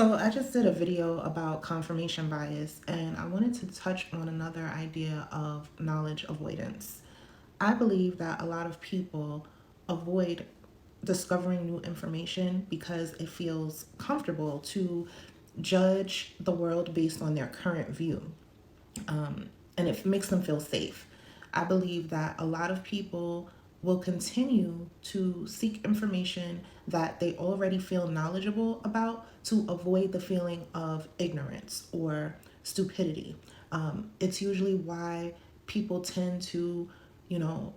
So I just did a video about confirmation bias, and I wanted to touch on another idea of knowledge avoidance. I believe that a lot of people avoid discovering new information because it feels comfortable to judge the world based on their current view, and it makes them feel safe. I believe that a lot of people will continue to seek information that they already feel knowledgeable about to avoid the feeling of ignorance or stupidity. It's usually why people tend to, you know,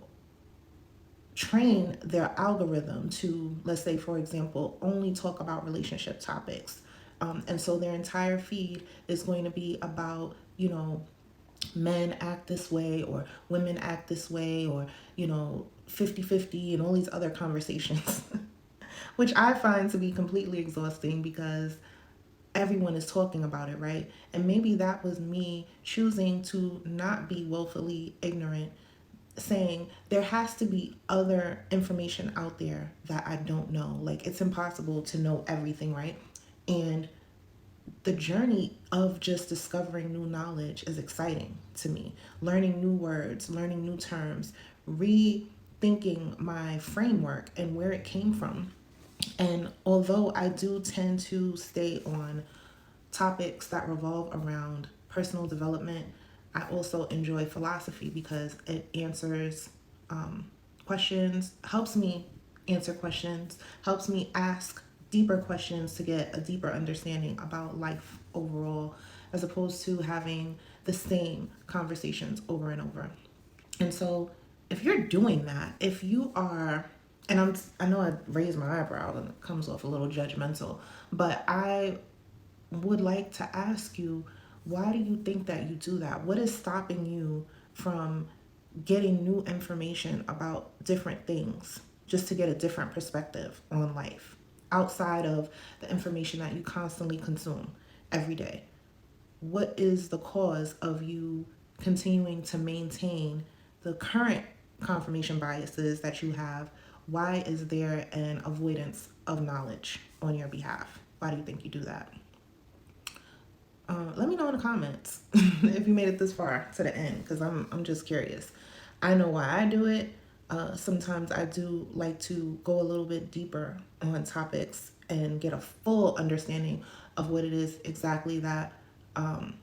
train their algorithm to, let's say, for example, only talk about relationship topics. And so their entire feed is going to be about, men act this way or women act this way or 50-50 and all these other conversations which I find to be completely exhausting because everyone is talking about it, right? And maybe that was me choosing to not be willfully ignorant, saying there has to be other information out there that I don't know. Like, it's impossible to know everything, right? And the journey of just discovering new knowledge is exciting to me. Learning new words, learning new terms, rethinking my framework and where it came from. And although I do tend to stay on topics that revolve around personal development, I also enjoy philosophy because it answers questions, helps me answer questions, helps me ask deeper questions to get a deeper understanding about life overall, as opposed to having the same conversations over and over. And so, if you're doing that, if you are, and I know I raised my eyebrow and it comes off a little judgmental, but I would like to ask you, why do you think that you do that? What is stopping you from getting new information about different things just to get a different perspective on life outside of the information that you constantly consume every day? What is the cause of you continuing to maintain the current confirmation biases that you have? Why is there an avoidance of knowledge on your behalf? Why do you think you do that? Let me know in the comments if you made it this far to the end, because I'm just curious. I know why I do it. Sometimes I do like to go a little bit deeper on topics and get a full understanding of what it is exactly that I'm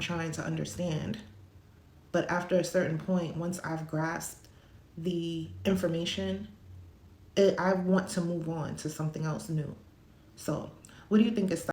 trying to understand. But after a certain point, once I've grasped the information, I want to move on to something else new. So, what do you think is